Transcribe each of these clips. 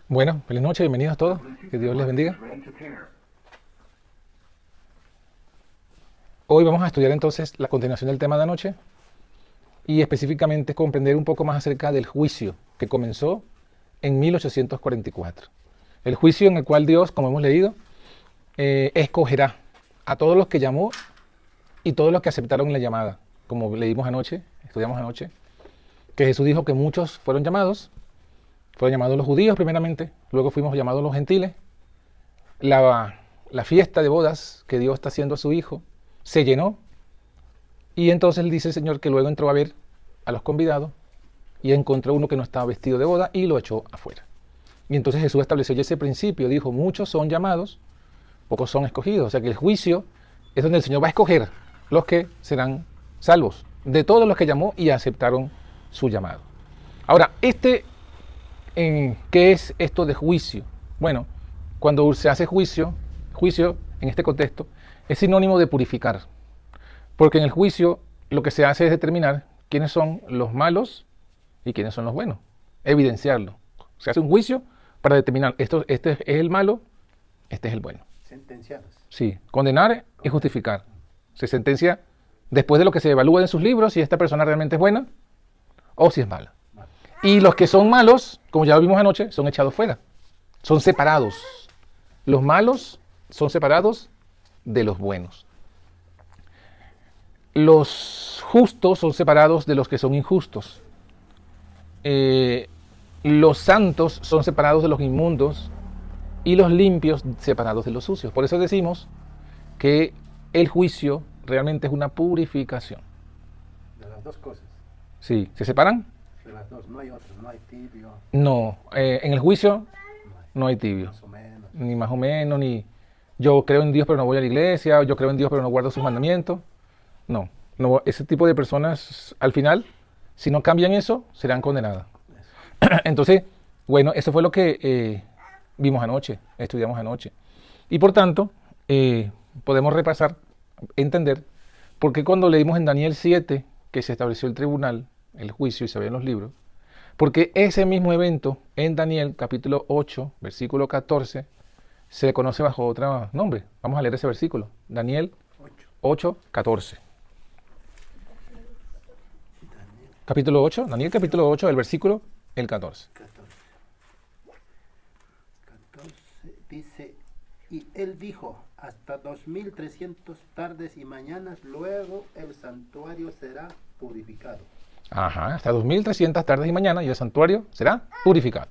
Bueno, feliz noche, bienvenidos todos. Que Dios les bendiga. Hoy vamos a estudiar entonces la continuación del tema de anoche y específicamente comprender un poco más acerca del juicio que comenzó en 1844. El juicio en el cual Dios, como hemos leído, escogerá a todos los que llamó y todos los que aceptaron la llamada. Como leímos anoche, estudiamos anoche, que Jesús dijo que muchos fueron llamados los judíos primeramente, luego fuimos llamados los gentiles. La fiesta de bodas que Dios está haciendo a su Hijo se llenó y entonces dice el Señor que luego entró a ver a los convidados y encontró uno que no estaba vestido de boda y lo echó afuera. Y entonces Jesús estableció ya ese principio, dijo, muchos son llamados, pocos son escogidos. O sea que el juicio es donde el Señor va a escoger los que serán salvos, de todos los que llamó y aceptaron su llamado. Ahora, ¿qué es esto de juicio? Bueno, cuando se hace juicio en este contexto es sinónimo de purificar, porque en el juicio lo que se hace es determinar quiénes son los malos y quiénes son los buenos, evidenciarlo. Se hace un juicio para determinar este es el malo, este es el bueno. Sentenciados. Sí, condenar y justificar. Se sentencia después de lo que se evalúa en sus libros si esta persona realmente es buena o si es mala. Y los que son malos, como ya lo vimos anoche, son echados fuera. Son separados. Los malos son separados de los buenos. Los justos son separados de los que son injustos. Los santos son separados de los inmundos y los limpios separados de los sucios. Por eso decimos que el juicio realmente es una purificación. De las dos cosas. Sí, ¿se separan? De las dos, no hay otro, no hay tibio. No, en el juicio no hay tibio. Más o menos. Ni más o menos, ni yo creo en Dios pero no voy a la iglesia, o yo creo en Dios pero no guardo sus mandamientos. No, ese tipo de personas al final, si no cambian eso, serán condenadas. Entonces, bueno, eso fue lo que vimos anoche, estudiamos anoche. Y por tanto, podemos repasar, entender, por qué cuando leímos en Daniel 7, que se estableció el tribunal, el juicio y se ve en los libros, porque ese mismo evento en Daniel capítulo 8, versículo 14, se le conoce bajo otro nombre. Vamos a leer ese versículo. Daniel 8, 14. Capítulo 8, Daniel capítulo 8, el versículo el 14. 14 dice, y él dijo, hasta 2300 tardes y mañanas, luego el santuario será purificado. Ajá, hasta 2300 tardes y mañana y el santuario será purificado.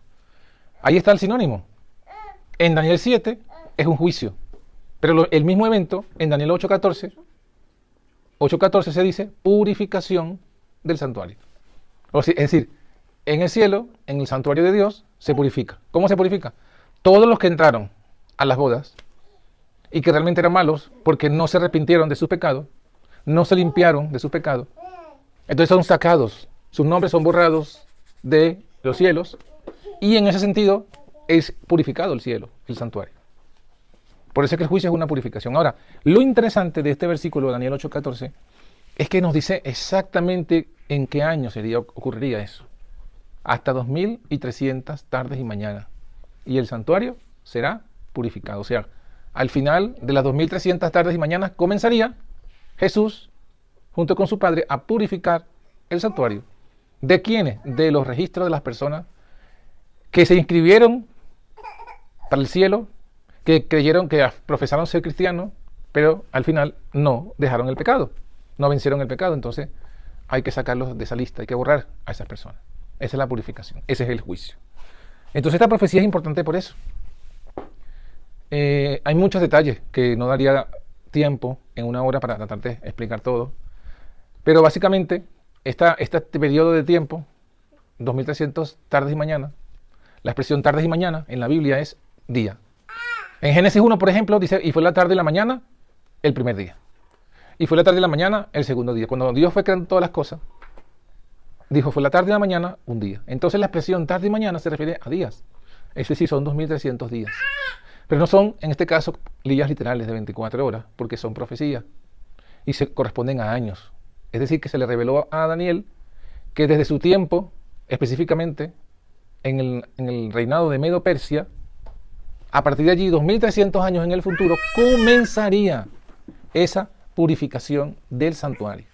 Ahí está el sinónimo. En Daniel 7 es un juicio, pero el mismo evento en Daniel 8.14 se dice purificación del santuario. Es decir, en el cielo, en el santuario de Dios, se purifica. ¿Cómo se purifica? Todos los que entraron a las bodas y que realmente eran malos porque no se arrepintieron de sus pecados, no se limpiaron de sus pecados, entonces son sacados, sus nombres son borrados de los cielos y en ese sentido es purificado el cielo, el santuario. Por eso es que el juicio es una purificación. Ahora, lo interesante de este versículo de Daniel 8:14 es que nos dice exactamente en qué año ocurriría eso. Hasta 2300 tardes y mañanas. Y el santuario será purificado. O sea, al final de las 2300 tardes y mañanas comenzaría Jesús, junto con su Padre, a purificar el santuario. ¿De quiénes? De los registros de las personas que se inscribieron para el cielo, que creyeron, que profesaron ser cristianos, pero al final no dejaron el pecado, no vencieron el pecado. Entonces hay que sacarlos de esa lista, hay que borrar a esas personas. Esa es la purificación, ese es el juicio. Entonces esta profecía es importante por eso. Hay muchos detalles que no daría tiempo en una hora para tratar de explicar todo, pero básicamente este periodo de tiempo, 2300 tardes y mañana, la expresión tardes y mañana en la Biblia es día. En Génesis 1, por ejemplo, dice, y fue la tarde y la mañana el primer día. Y fue la tarde y la mañana el segundo día. Cuando Dios fue creando todas las cosas, dijo, fue la tarde y la mañana un día. Entonces la expresión tarde y mañana se refiere a días. Es decir, son 2300 días. Pero no son, en este caso, días literales de 24 horas, porque son profecías. Y se corresponden a años. Es decir, que se le reveló a Daniel que desde su tiempo, específicamente, en el reinado de Medo-Persia, a partir de allí, 2300 años en el futuro, comenzaría esa purificación del santuario.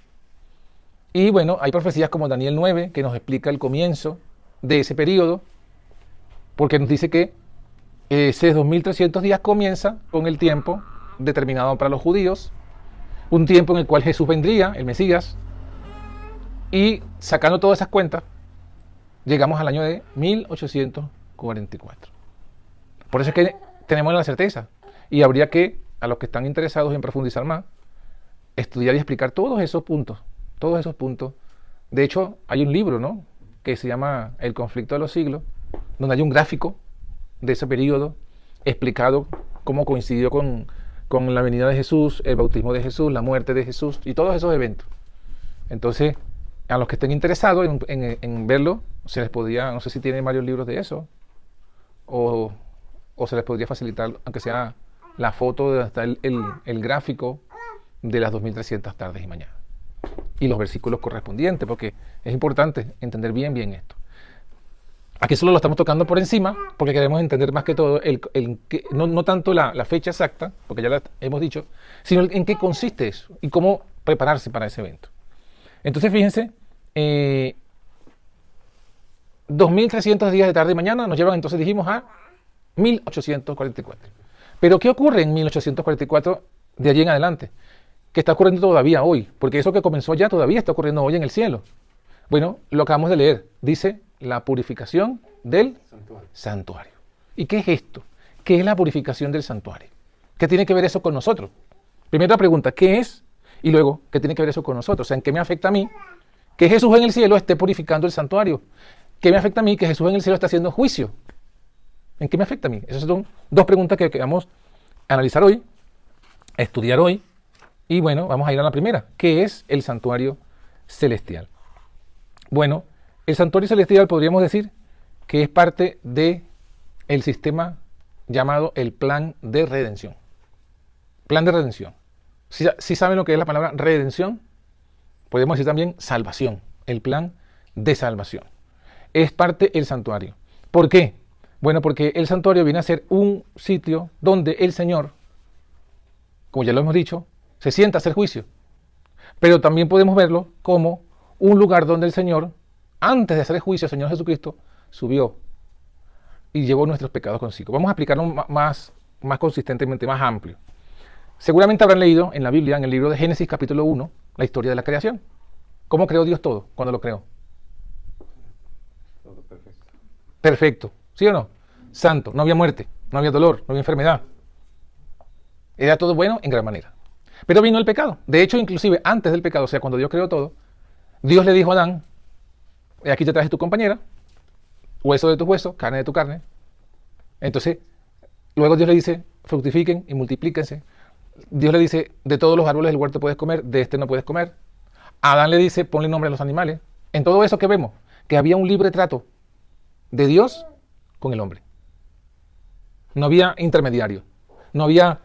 Y bueno, hay profecías como Daniel 9 que nos explica el comienzo de ese periodo, porque nos dice que ese 2300 días comienza con el tiempo determinado para los judíos, un tiempo en el cual Jesús vendría, el Mesías, y sacando todas esas cuentas, llegamos al año de 1844. Por eso es que tenemos la certeza, y habría que, a los que están interesados en profundizar más, estudiar y explicar todos esos puntos. De hecho, hay un libro, ¿no?, que se llama El conflicto de los siglos, donde hay un gráfico de ese periodo explicado cómo coincidió con la venida de Jesús, el bautismo de Jesús, la muerte de Jesús y todos esos eventos. Entonces, a los que estén interesados en verlo, se les podría, no sé si tienen varios libros de eso, o se les podría facilitar, aunque sea la foto de hasta el gráfico de las 2300 tardes y mañanas. Y los versículos correspondientes, porque es importante entender bien esto. Aquí solo lo estamos tocando por encima, porque queremos entender más que todo, no tanto la fecha exacta, porque ya la hemos dicho, sino en qué consiste eso y cómo prepararse para ese evento. Entonces, fíjense, 2300 días de tarde y mañana nos llevan, entonces dijimos, a 1844. Pero ¿qué ocurre en 1844 de allí en adelante? Que está ocurriendo todavía hoy, porque eso que comenzó ya todavía está ocurriendo hoy en el cielo. Bueno, lo acabamos de leer, dice la purificación del santuario. ¿Y qué es esto? ¿Qué es la purificación del santuario? ¿Qué tiene que ver eso con nosotros? Primera pregunta, ¿qué es? Y luego, ¿qué tiene que ver eso con nosotros? O sea, ¿en qué me afecta a mí que Jesús en el cielo esté purificando el santuario? ¿Qué me afecta a mí que Jesús en el cielo está haciendo juicio? ¿En qué me afecta a mí? Esas son dos preguntas que vamos a analizar hoy, a estudiar hoy. Y bueno, vamos a ir a la primera. ¿Qué es el santuario celestial? Bueno, el santuario celestial podríamos decir que es parte del sistema llamado el plan de redención. Plan de redención. Si saben lo que es la palabra redención, podemos decir también salvación. El plan de salvación. Es parte del santuario. ¿Por qué? Bueno, porque el santuario viene a ser un sitio donde el Señor, como ya lo hemos dicho, se sienta a hacer juicio. Pero también podemos verlo como un lugar donde el Señor, antes de hacer el juicio, el Señor Jesucristo subió y llevó nuestros pecados consigo. Vamos a explicarlo más consistentemente, más amplio. Seguramente habrán leído en la Biblia, en el libro de Génesis capítulo 1, la historia de la creación. ¿Cómo creó Dios todo cuando lo creó? Todo perfecto. Perfecto, ¿sí o no? Santo, no había muerte, no había dolor, no había enfermedad. Era todo bueno en gran manera. Pero vino el pecado. De hecho, inclusive antes del pecado, o sea, cuando Dios creó todo, Dios le dijo a Adán, aquí te traje tu compañera, hueso de tu hueso, carne de tu carne. Entonces, luego Dios le dice, fructifiquen y multiplíquense. Dios le dice, de todos los árboles del huerto puedes comer, de este no puedes comer. Adán le dice, ponle nombre a los animales. En todo eso que vemos, que había un libre trato de Dios con el hombre. No había intermediario. No había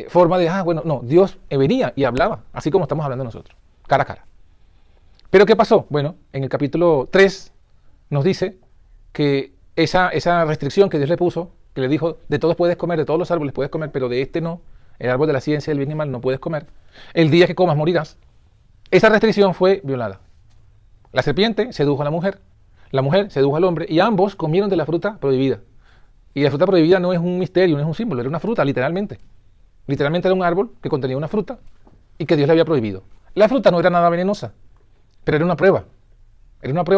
forma de, no, Dios venía y hablaba, así como estamos hablando nosotros, cara a cara. ¿Pero qué pasó? Bueno, en el capítulo 3 nos dice que esa restricción que Dios le puso, que le dijo, de todos puedes comer, de todos los árboles puedes comer, pero de este no, el árbol de la ciencia del bien y mal no puedes comer, el día que comas morirás. Esa restricción fue violada. La serpiente sedujo a la mujer sedujo al hombre, y ambos comieron de la fruta prohibida. Y la fruta prohibida no es un misterio, no es un símbolo, era una fruta, literalmente. Literalmente era un árbol que contenía una fruta y que Dios le había prohibido. La fruta no era nada venenosa, pero era una prueba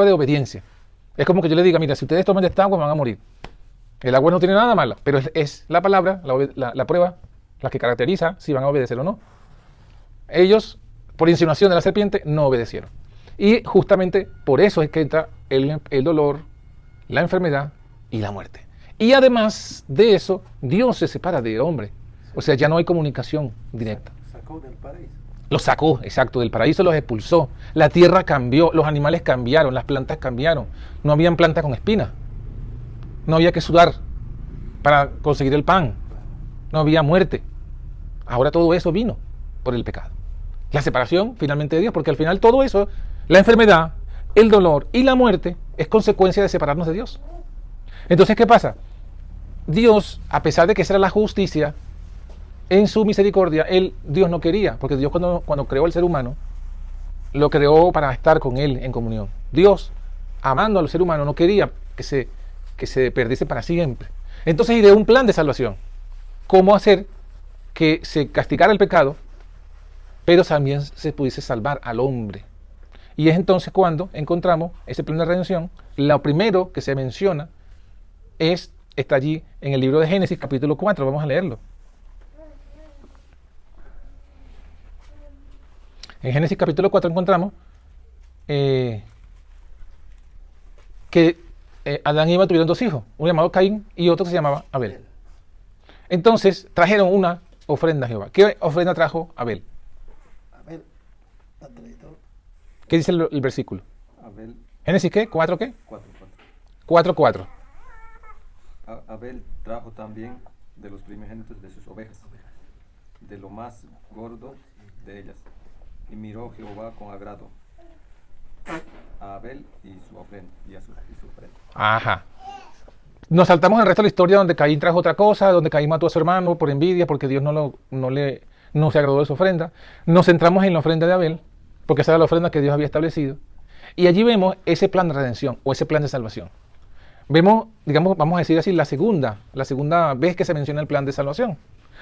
de obediencia. Es como que yo le diga, mira, si ustedes toman de esta agua van a morir. El agua no tiene nada malo, pero es la palabra, la prueba, la que caracteriza si van a obedecer o no. Ellos, por insinuación de la serpiente, no obedecieron. Y justamente por eso es que entra el dolor, la enfermedad y la muerte. Y además de eso, Dios se separa del hombre. O sea, ya no hay comunicación directa. Sacó del paraíso. Los sacó, exacto, del paraíso los expulsó. La tierra cambió, los animales cambiaron, las plantas cambiaron. No habían plantas con espinas. No había que sudar para conseguir el pan. No había muerte. Ahora todo eso vino por el pecado. La separación finalmente de Dios, porque al final todo eso, la enfermedad, el dolor y la muerte, es consecuencia de separarnos de Dios. Entonces, ¿qué pasa? Dios, a pesar de que esa era la justicia, en su misericordia, Dios no quería, porque Dios cuando creó al ser humano, lo creó para estar con él en comunión. Dios, amando al ser humano, no quería que se perdiese para siempre. Entonces ideó un plan de salvación. ¿Cómo hacer que se castigara el pecado, pero también se pudiese salvar al hombre? Y es entonces cuando encontramos ese plan de redención. Lo primero que se menciona está allí en el libro de Génesis, capítulo 4. Vamos a leerlo. En Génesis capítulo 4 encontramos que Adán y Eva tuvieron dos hijos, uno llamado Caín y otro que se llamaba Abel. Entonces trajeron una ofrenda a Jehová. ¿Qué ofrenda trajo Abel? Abel, la traidor. ¿Qué dice el versículo? Abel, ¿Génesis qué? ¿4 qué? 4:4. 4:4. Abel trajo también de los primogénitos de sus ovejas, de lo más gordo de ellas. Y miró Jehová con agrado a Abel y su ofrenda, y su ofrenda. Ajá. Nos saltamos el resto de la historia donde Caín trajo otra cosa, donde Caín mató a su hermano por envidia, porque Dios no se agradó de su ofrenda. Nos centramos en la ofrenda de Abel, porque esa era la ofrenda que Dios había establecido. Y allí vemos ese plan de redención o ese plan de salvación. Vemos, digamos, vamos a decir así, la segunda vez que se menciona el plan de salvación.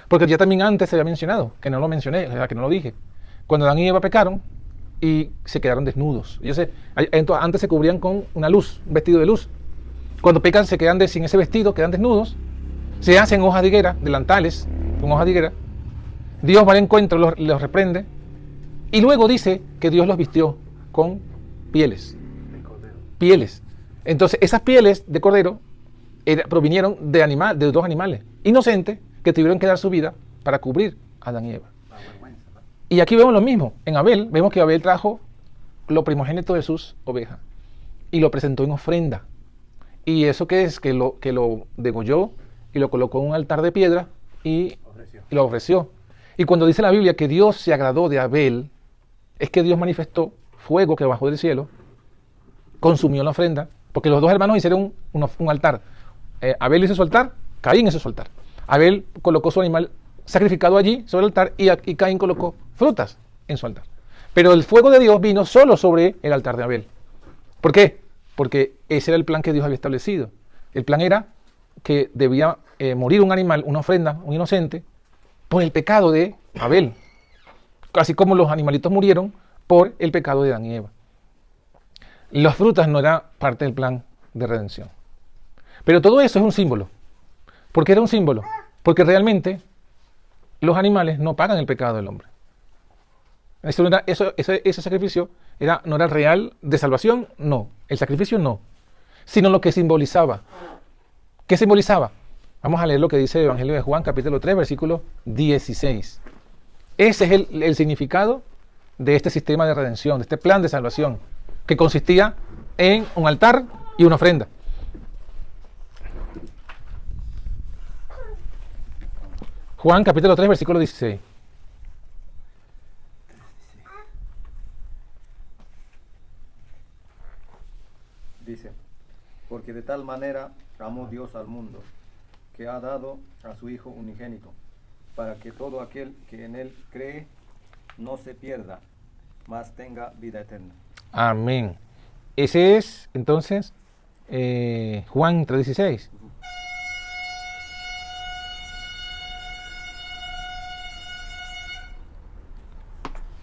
Porque ya también antes se había mencionado, que no lo mencioné, o sea, que no lo dije. Cuando Adán y Eva pecaron y se quedaron desnudos. Antes se cubrían con una luz, un vestido de luz. Cuando pecan se quedan sin ese vestido, quedan desnudos. Se hacen hojas de higuera, delantales con hojas de higuera. Dios va al encuentro, los reprende. Y luego dice que Dios los vistió con pieles. Pieles. Entonces esas pieles de cordero provinieron de dos animales inocentes que tuvieron que dar su vida para cubrir a Adán y Eva. Y aquí vemos lo mismo. En Abel, vemos que Abel trajo lo primogénito de sus ovejas y lo presentó en ofrenda. ¿Y eso qué es? Que lo degolló y lo colocó en un altar de piedra y lo ofreció. Y cuando dice la Biblia que Dios se agradó de Abel, es que Dios manifestó fuego que bajó del cielo, consumió la ofrenda, porque los dos hermanos hicieron un altar. Abel hizo su altar, Caín hizo su altar. Abel colocó su animal sacrificado allí sobre el altar y Caín colocó frutas en su altar. Pero el fuego de Dios vino solo sobre el altar de Abel. ¿Por qué? Porque ese era el plan que Dios había establecido. El plan era que debía morir un animal, una ofrenda, un inocente, por el pecado de Abel. Así como los animalitos murieron por el pecado de Adán y Eva. Las frutas no eran parte del plan de redención. Pero todo eso es un símbolo. ¿Por qué era un símbolo? Porque realmente los animales no pagan el pecado del hombre. Ese sacrificio no era real de salvación, no. El sacrificio no. Sino lo que simbolizaba. ¿Qué simbolizaba? Vamos a leer lo que dice el Evangelio de Juan, capítulo 3, versículo 16. Ese es el significado de este sistema de redención, de este plan de salvación, que consistía en un altar y una ofrenda. Juan capítulo 3, versículo 16. Dice, porque de tal manera amó Dios al mundo, que ha dado a su Hijo unigénito, para que todo aquel que en él cree no se pierda, mas tenga vida eterna. Amén. Ese es, entonces, Juan 3:16.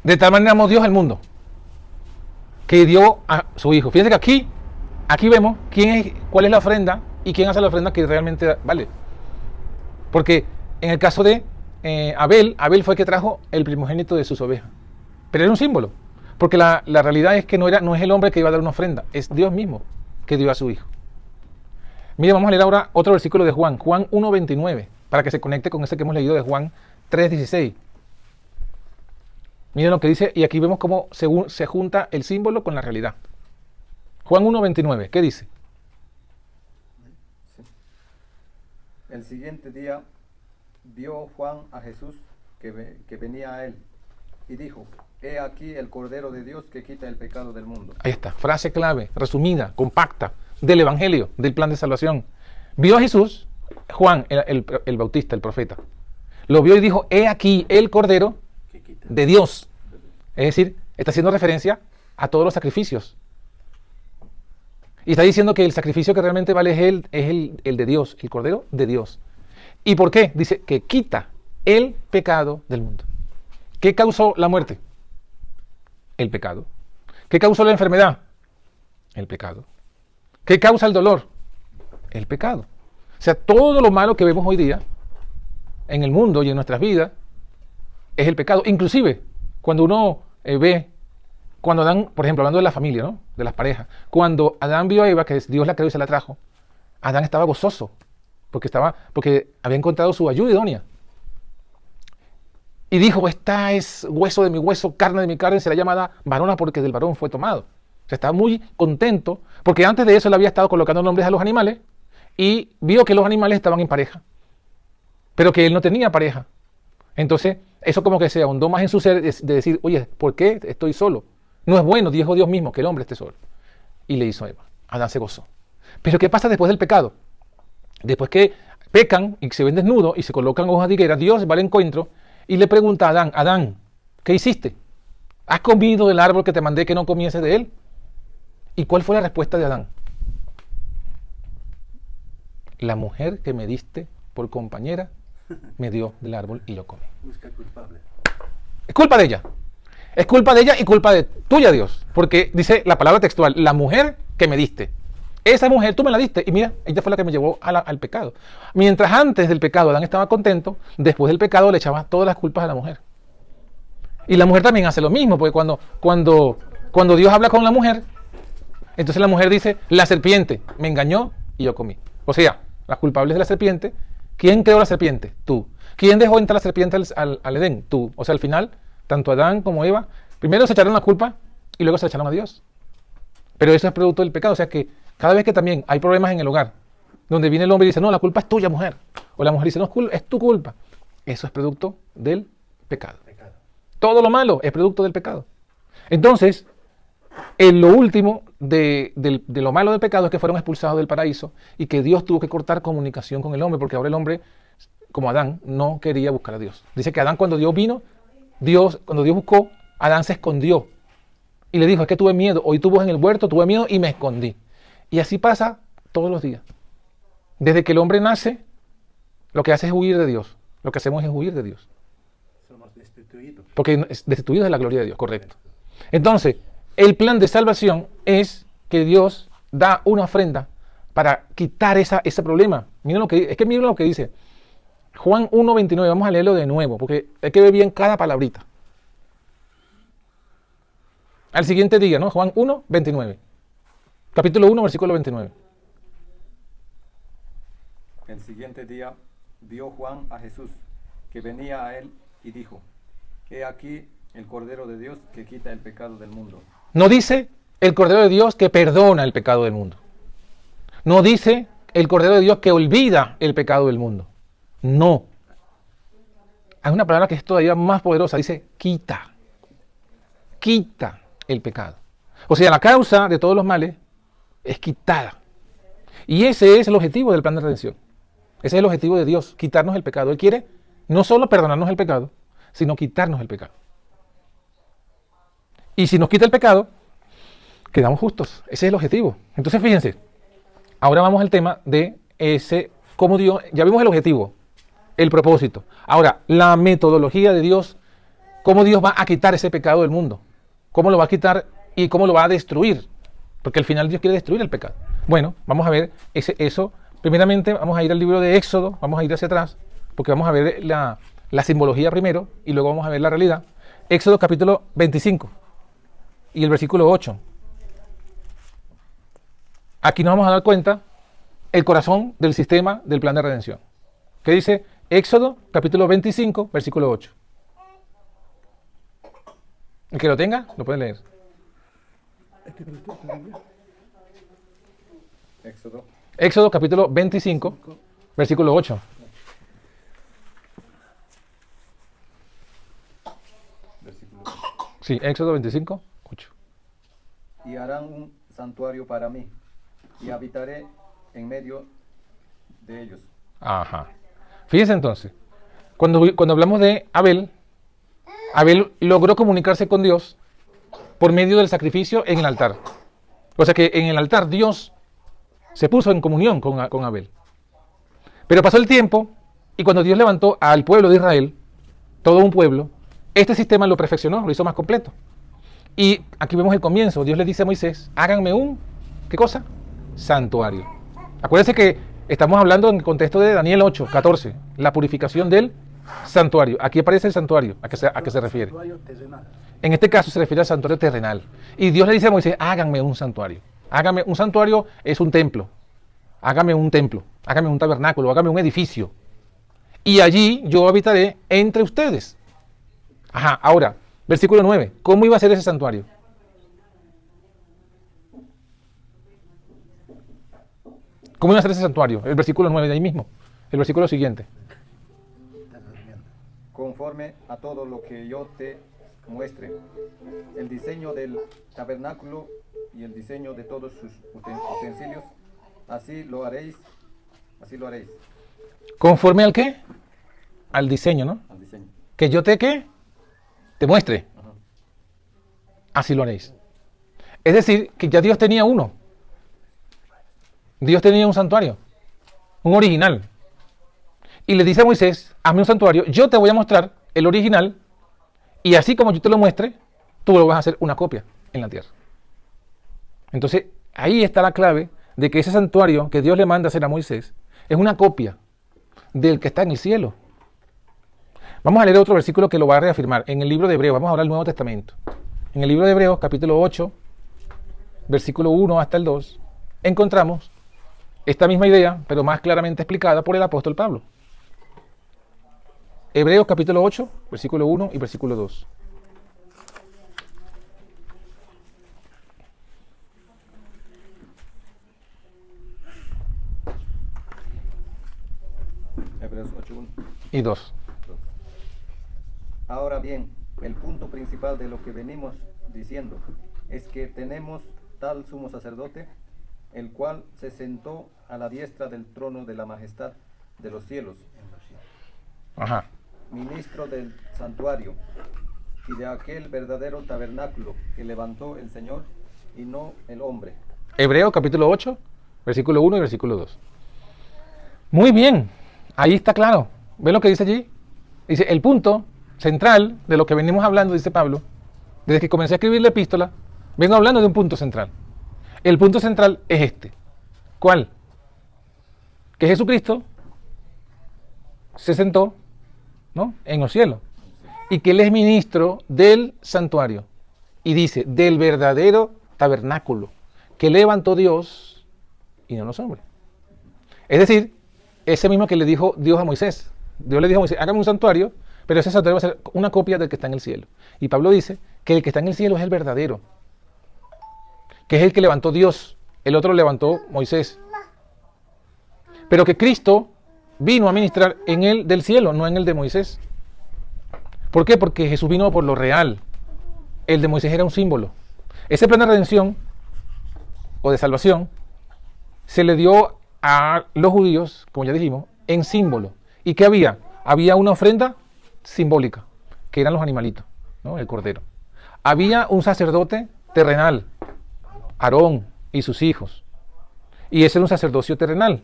De tal manera amó Dios al mundo, que dio a su Hijo. Fíjense que aquí vemos cuál es la ofrenda y quién hace la ofrenda que realmente vale. Porque en el caso de Abel fue el que trajo el primogénito de sus ovejas. Pero era un símbolo. Porque la realidad es que no es el hombre que iba a dar una ofrenda, es Dios mismo que dio a su Hijo. Mire, vamos a leer ahora otro versículo de Juan 1:29, para que se conecte con ese que hemos leído de Juan 3:16. Miren lo que dice, y aquí vemos cómo se junta el símbolo con la realidad. Juan 1:29, ¿qué dice? Sí. El siguiente día vio Juan a Jesús que venía a él, y dijo, he aquí el Cordero de Dios que quita el pecado del mundo. Ahí está, frase clave, resumida, compacta, del Evangelio, del plan de salvación. vio a Jesús, Juan, el Bautista, el profeta, lo vio y dijo, he aquí el Cordero Que quita. de Dios. Es decir, está haciendo referencia a todos los sacrificios. Y está diciendo que el sacrificio que realmente vale es el de Dios, el Cordero de Dios. ¿Y por qué? Dice que quita el pecado del mundo. ¿Qué causó la muerte? El pecado. ¿Qué causó la enfermedad? El pecado. ¿Qué causa el dolor? El pecado. O sea, todo lo malo que vemos hoy día en el mundo y en nuestras vidas es el pecado. Inclusive, cuando uno ve, cuando Adán, por ejemplo, hablando de la familia, ¿no? De las parejas, cuando Adán vio a Eva, que Dios la creó y se la trajo, Adán estaba gozoso, porque había encontrado su ayuda idónea. Y dijo, esta es hueso de mi hueso, carne de mi carne, será llamada varona porque del varón fue tomado. O sea, estaba muy contento, porque antes de eso él había estado colocando nombres a los animales y vio que los animales estaban en pareja, pero que él no tenía pareja. Entonces, eso como que se ahondó más en su ser de decir, oye, ¿por qué estoy solo? No es bueno, dijo Dios mismo, que el hombre esté solo. Y le hizo a Eva. Adán se gozó. Pero ¿qué pasa después del pecado? Después que pecan y se ven desnudos y se colocan hojas de higuera, Dios va al encuentro y le pregunta a Adán, Adán, ¿qué hiciste? ¿Has comido del árbol que te mandé que no comiese de él? ¿Y cuál fue la respuesta de Adán? La mujer que me diste por compañera me dio del árbol y yo comí. Busca culpable. Es culpa de ella. Es culpa de ella y culpa de tuya, Dios. Porque dice la palabra textual, la mujer que me diste. Esa mujer tú me la diste y mira, ella fue la que me llevó al pecado. Mientras antes del pecado Adán estaba contento, después del pecado le echaba todas las culpas a la mujer. Y la mujer también hace lo mismo, porque cuando Dios habla con la mujer, entonces la mujer dice, la serpiente me engañó y yo comí. O sea, las culpables de la serpiente, ¿quién creó la serpiente? Tú. ¿Quién dejó entrar la serpiente al Edén? Tú. O sea, al final, tanto Adán como Eva, primero se echaron la culpa y luego se la echaron a Dios. Pero eso es producto del pecado. O sea que cada vez que también hay problemas en el hogar, donde viene el hombre y dice, no, la culpa es tuya, mujer. O la mujer dice, no, es tu culpa. Eso es producto del pecado. Todo lo malo es producto del pecado. Entonces, lo último de lo malo del pecado es que fueron expulsados del paraíso y que Dios tuvo que cortar comunicación con el hombre, porque ahora el hombre, como Adán, no quería buscar a Dios. Dice que Adán, cuando Dios vino, cuando Dios buscó, Adán se escondió. Y le dijo, es que tuve miedo, hoy estuve en el huerto, tuve miedo y me escondí. Y así pasa todos los días. Desde que el hombre nace, lo que hace es huir de Dios. Lo que hacemos es huir de Dios. Somos destituidos. Porque es destituidos de la gloria de Dios, correcto. Entonces, el plan de salvación es que Dios da una ofrenda para quitar ese problema. Miren lo que dice. Juan 1:29, vamos a leerlo de nuevo, porque hay que ver bien cada palabrita. Al siguiente día, ¿no? Juan 1:29. Capítulo 1, versículo 29. El siguiente día vio Juan a Jesús, que venía a él, y dijo, he aquí el Cordero de Dios que quita el pecado del mundo. No dice el Cordero de Dios que perdona el pecado del mundo. No dice el Cordero de Dios que olvida el pecado del mundo. No. Hay una palabra que es todavía más poderosa. Dice quita. Quita el pecado. O sea, la causa de todos los males es quitada. Y ese es el objetivo del plan de redención. Ese es el objetivo de Dios, quitarnos el pecado. Él quiere no solo perdonarnos el pecado, sino quitarnos el pecado. Y si nos quita el pecado, quedamos justos. Ese es el objetivo. Entonces, fíjense, ahora vamos al tema de cómo Dios, ya vimos el objetivo, el propósito. Ahora, la metodología de Dios, cómo Dios va a quitar ese pecado del mundo. Cómo lo va a quitar y cómo lo va a destruir. Porque al final Dios quiere destruir el pecado. Bueno, vamos a ver eso. Primeramente vamos a ir al libro de Éxodo, vamos a ir hacia atrás, porque vamos a ver la simbología primero y luego vamos a ver la realidad. Éxodo capítulo 25 y el versículo 8. Aquí nos vamos a dar cuenta el corazón del sistema del plan de redención. ¿Qué dice Éxodo capítulo 25, versículo 8? El que lo tenga, lo puede leer. Éxodo capítulo 25, versículo 8. Sí, Éxodo 25, 8. Y harán un santuario para mí, y habitaré en medio de ellos. Ajá. Fíjense entonces, cuando hablamos de Abel, Abel logró comunicarse con Dios por medio del sacrificio en el altar. O sea que en el altar Dios se puso en comunión con Abel. Pero pasó el tiempo y cuando Dios levantó al pueblo de Israel, todo un pueblo, este sistema lo perfeccionó, lo hizo más completo. Y aquí vemos el comienzo. Dios le dice a Moisés, háganme un, ¿qué cosa? Santuario. Acuérdense que estamos hablando en el contexto de Daniel 8, 14, la purificación del santuario. Aquí aparece el santuario, ¿a qué se refiere? Santuario terrenal. En este caso se refiere al santuario terrenal. Y Dios le dice a Moisés, háganme un santuario. Hágame un santuario, es un templo. Hágame un templo, hágame un tabernáculo, hágame un edificio. Y allí yo habitaré entre ustedes. Ajá, ahora, versículo 9. ¿Cómo iba a ser ese santuario? ¿Cómo iba a ser ese santuario? El versículo 9 de ahí mismo. El versículo siguiente. Conforme a todo lo que yo te muestre, el diseño del tabernáculo y el diseño de todos sus utensilios, así lo haréis. ¿Conforme al qué? Al diseño, ¿no? Al diseño. Que yo ¿qué? Te muestre. Ajá. Así lo haréis. Es decir, que ya Dios tenía uno. Dios tenía un santuario, un original. Y le dice a Moisés, hazme un santuario, yo te voy a mostrar el original, y así como yo te lo muestre, tú lo vas a hacer una copia en la tierra. Entonces, ahí está la clave de que ese santuario que Dios le manda hacer a Moisés es una copia del que está en el cielo. Vamos a leer otro versículo que lo va a reafirmar. En el libro de Hebreos, vamos a hablar del Nuevo Testamento. En el libro de Hebreos, capítulo 8, versículo 1 hasta el 2, encontramos esta misma idea, pero más claramente explicada por el apóstol Pablo. Hebreos capítulo 8, versículo 1 y versículo 2. Hebreos 8:1 Y 2. Ahora bien, el punto principal de lo que venimos diciendo es que tenemos tal sumo sacerdote, el cual se sentó a la diestra del trono de la majestad de los cielos, Ajá. ministro del santuario y de aquel verdadero tabernáculo que levantó el Señor y no el hombre. Hebreos capítulo 8, versículo 1 y versículo 2. Muy bien, ahí está claro. ¿Ven lo que dice allí? Dice, el punto central de lo que venimos hablando, dice Pablo, desde que comencé a escribir la epístola, vengo hablando de un punto central. El punto central es este. ¿Cuál? Que Jesucristo se sentó, ¿no?, en los cielos y que Él es ministro del santuario. Y dice, del verdadero tabernáculo que levantó Dios y no los hombres. Es decir, ese mismo que le dijo Dios a Moisés. Dios le dijo a Moisés, hágame un santuario, pero ese santuario va a ser una copia del que está en el cielo. Y Pablo dice que el que está en el cielo es el verdadero, que es el que levantó Dios, el otro levantó Moisés. Pero que Cristo vino a ministrar en el del cielo, no en el de Moisés. ¿Por qué? Porque Jesús vino por lo real. El de Moisés era un símbolo. Ese plan de redención o de salvación se le dio a los judíos, como ya dijimos, en símbolo. ¿Y qué había? Había una ofrenda simbólica, que eran los animalitos, ¿no?, el cordero. Había un sacerdote terrenal, Aarón y sus hijos. Y ese era un sacerdocio terrenal.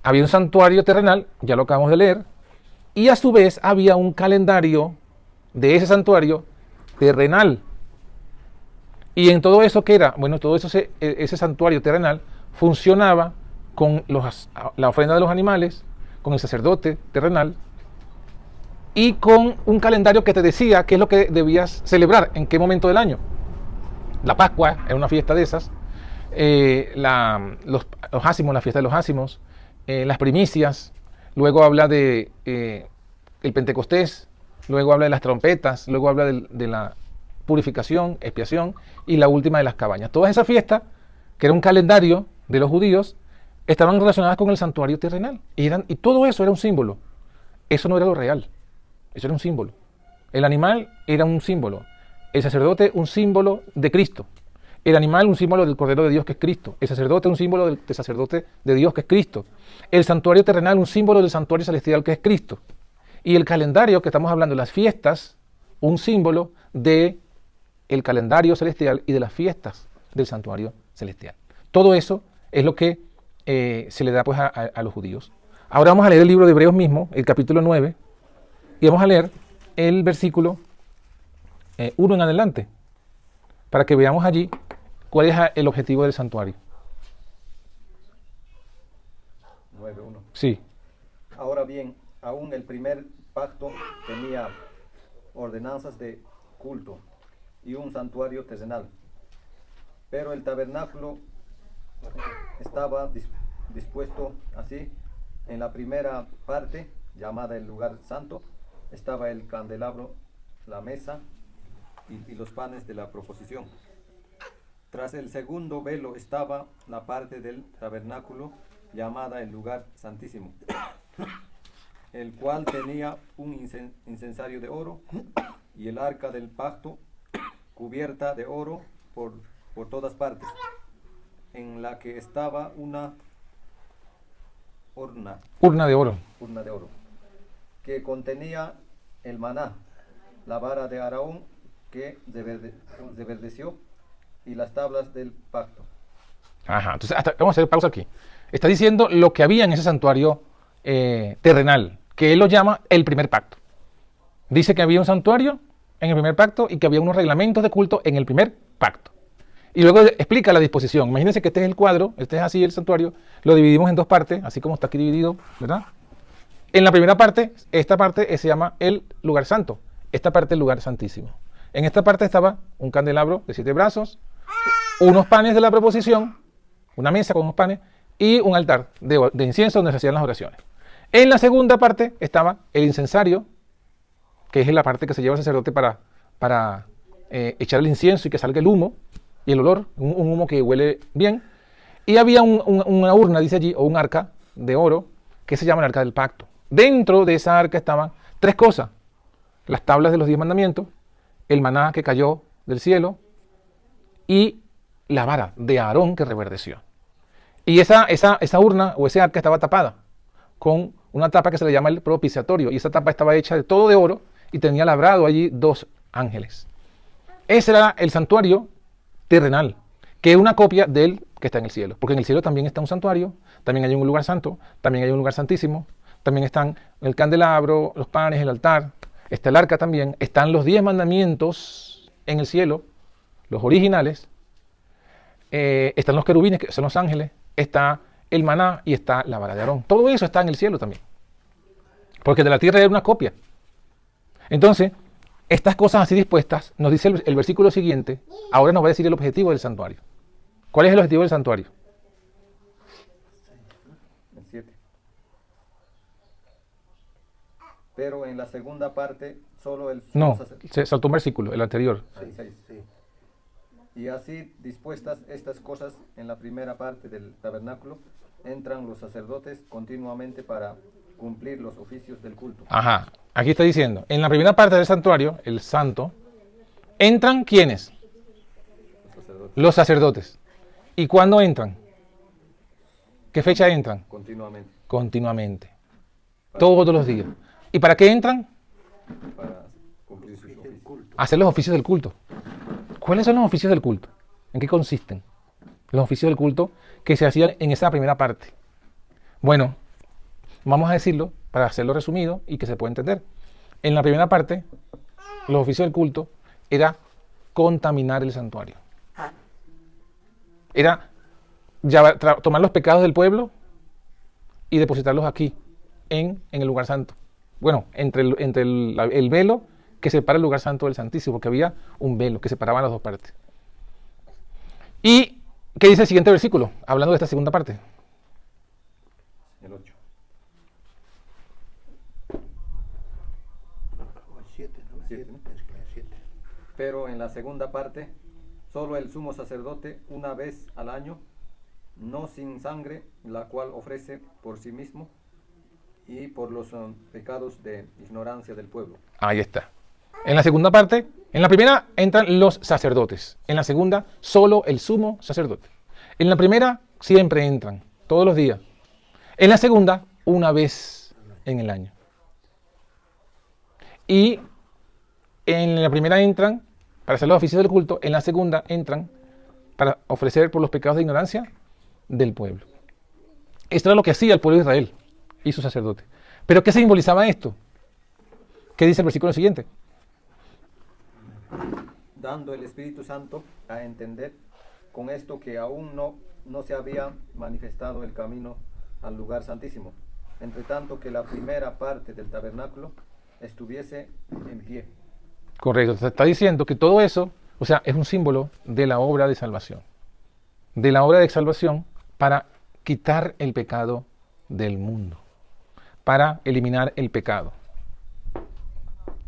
Había un santuario terrenal, ya lo acabamos de leer, y a su vez había un calendario de ese santuario terrenal. Y en todo eso, ¿qué era? Bueno, todo eso, ese santuario terrenal funcionaba con la ofrenda de los animales, con el sacerdote terrenal, y con un calendario que te decía qué es lo que debías celebrar, en qué momento del año. La Pascua era una fiesta de esas, los ácimos, la fiesta de los ácimos, las primicias, luego habla de el Pentecostés, luego habla de las trompetas, luego habla de la purificación, expiación, y la última de las cabañas. Todas esas fiestas, que era un calendario de los judíos, estaban relacionadas con el santuario terrenal, y todo eso era un símbolo. Eso no era lo real, eso era un símbolo. El animal era un símbolo, el sacerdote un símbolo de Cristo, El animal, un símbolo del Cordero de Dios, que es Cristo. El sacerdote, un símbolo del sacerdote de Dios, que es Cristo. El santuario terrenal, un símbolo del santuario celestial, que es Cristo. Y el calendario que estamos hablando, las fiestas, un símbolo del calendario celestial y de las fiestas del santuario celestial. Todo eso es lo que se le da pues a los judíos. Ahora vamos a leer el libro de Hebreos mismo, el capítulo 9, y vamos a leer el versículo 1 en adelante, para que veamos allí cuál es el objetivo del santuario. 9:1. Sí. Ahora bien, aún el primer pacto tenía ordenanzas de culto y un santuario terrenal, pero el tabernáculo estaba dispuesto así. En la primera parte, llamada el lugar santo, estaba el candelabro, la mesa y los panes de la proposición. Tras el segundo velo estaba la parte del tabernáculo llamada el lugar santísimo, el cual tenía un incensario de oro y el arca del pacto cubierta de oro por todas partes, en la que estaba una Urna de oro. urna de oro, que contenía el maná, la vara de Aarón que reverdeció y las tablas del pacto. Ajá, entonces vamos a hacer pausa aquí. Está diciendo lo que había en ese santuario terrenal, que él lo llama el primer pacto. Dice que había un santuario en el primer pacto y que había unos reglamentos de culto en el primer pacto. Y luego explica la disposición. Imagínense que este es el cuadro, este es así el santuario, lo dividimos en dos partes, así como está aquí dividido, ¿verdad? En la primera parte, esta parte se llama el lugar santo, esta parte el lugar santísimo. En esta parte estaba un candelabro de 7 brazos, unos panes de la proposición, una mesa con unos panes y un altar de incienso donde se hacían las oraciones. En la segunda parte estaba el incensario, que es la parte que se lleva el sacerdote para echar el incienso y que salga el humo y el olor, un humo que huele bien. Y había una urna, dice allí, o un arca de oro, que se llama el arca del pacto. Dentro de esa arca estaban 3 cosas: las tablas de los 10 mandamientos, el maná que cayó del cielo y la vara de Aarón que reverdeció. Y esa urna o ese arca estaba tapada con una tapa que se le llama el propiciatorio, y esa tapa estaba hecha de todo de oro y tenía labrado allí 2 ángeles. Ese era el santuario terrenal, que es una copia del que está en el cielo, porque en el cielo también está un santuario, también hay un lugar santo, también hay un lugar santísimo, también están el candelabro, los panes, el altar, está el arca también, están los 10 mandamientos en el cielo, los originales, están los querubines, que son los ángeles, está el maná y está la vara de Aarón. Todo eso está en el cielo también, porque de la tierra era una copia. Entonces, estas cosas así dispuestas, nos dice el versículo siguiente, ahora nos va a decir el objetivo del santuario. ¿Cuál es el objetivo del santuario? El 7. Pero en la segunda parte, solo el... No, se saltó un versículo, el anterior. El 6. Y así dispuestas estas cosas en la primera parte del tabernáculo, entran los sacerdotes continuamente para cumplir los oficios del culto. Ajá, aquí está diciendo, en la primera parte del santuario, el santo, entran ¿quiénes? Los sacerdotes. ¿Y cuándo entran? ¿Qué fecha entran? Continuamente. Continuamente. Todos los días. ¿Y para qué entran? Para cumplir sus oficios. Hacer los oficios del culto. ¿Cuáles son los oficios del culto? ¿En qué consisten? Los oficios del culto que se hacían en esa primera parte. Bueno, vamos a decirlo para hacerlo resumido y que se pueda entender. En la primera parte, los oficios del culto era contaminar el santuario. Era tomar los pecados del pueblo y depositarlos aquí, en el lugar santo. Bueno, entre el velo que separa el lugar santo del santísimo, porque había un velo que separaba las dos partes. ¿Y qué dice el siguiente versículo? Hablando de esta segunda parte. El 8. Pero en la segunda parte, solo el sumo sacerdote una vez al año, no sin sangre, la cual ofrece por sí mismo y por los pecados de ignorancia del pueblo. Ahí está. En la segunda parte, en la primera entran los sacerdotes. En la segunda, solo el sumo sacerdote. En la primera, siempre entran, todos los días. En la segunda, una vez en el año. Y en la primera entran para hacer los oficios del culto, en la segunda entran para ofrecer por los pecados de ignorancia del pueblo. Esto era lo que hacía el pueblo de Israel y sus sacerdotes. ¿Pero qué simbolizaba esto? ¿Qué dice el versículo siguiente? Dando el Espíritu Santo a entender con esto que aún no se había manifestado el camino al lugar santísimo, entre tanto que la primera parte del tabernáculo estuviese en pie. Correcto, se está diciendo que todo eso, o sea, es un símbolo de la obra de salvación. De la obra de salvación para quitar el pecado del mundo, para eliminar el pecado.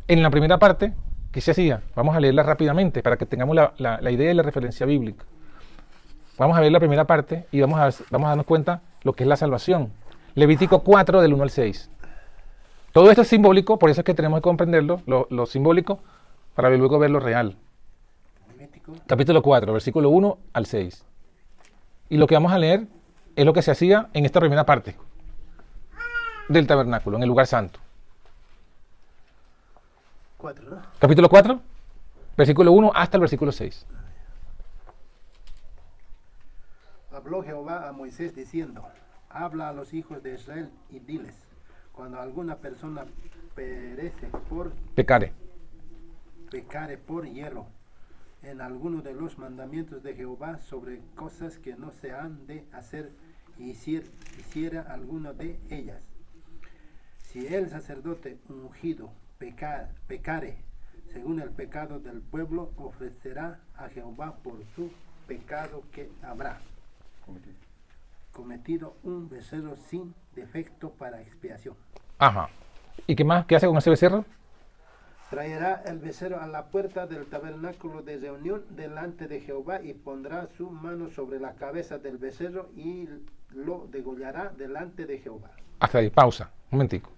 En la primera parte, ¿qué se hacía? Vamos a leerla rápidamente para que tengamos la idea de la referencia bíblica. Vamos a ver la primera parte y vamos a darnos cuenta lo que es la salvación. Levítico 4, del 1 al 6. Todo esto es simbólico, por eso es que tenemos que comprenderlo, lo simbólico, para luego ver lo real. Levítico. Capítulo 4, versículo 1 al 6. Y lo que vamos a leer es lo que se hacía en esta primera parte del tabernáculo, en el lugar santo. 4, ¿no? Capítulo 4, versículo 1 hasta el versículo 6. Habló Jehová a Moisés diciendo: habla a los hijos de Israel y diles: cuando alguna persona perece por Pecare. pecare por hielo en alguno de los mandamientos de Jehová sobre cosas que no se han de hacer, y hiciera alguna de ellas. Si el sacerdote ungido pecare según el pecado del pueblo, ofrecerá a Jehová por su pecado que habrá cometido un becerro sin defecto para expiación. Ajá. ¿Y qué más? ¿Qué hace con ese becerro? Traerá el becerro a la puerta del tabernáculo de reunión delante de Jehová y pondrá su mano sobre la cabeza del becerro y lo degollará delante de Jehová. Hasta ahí, pausa, un momentico.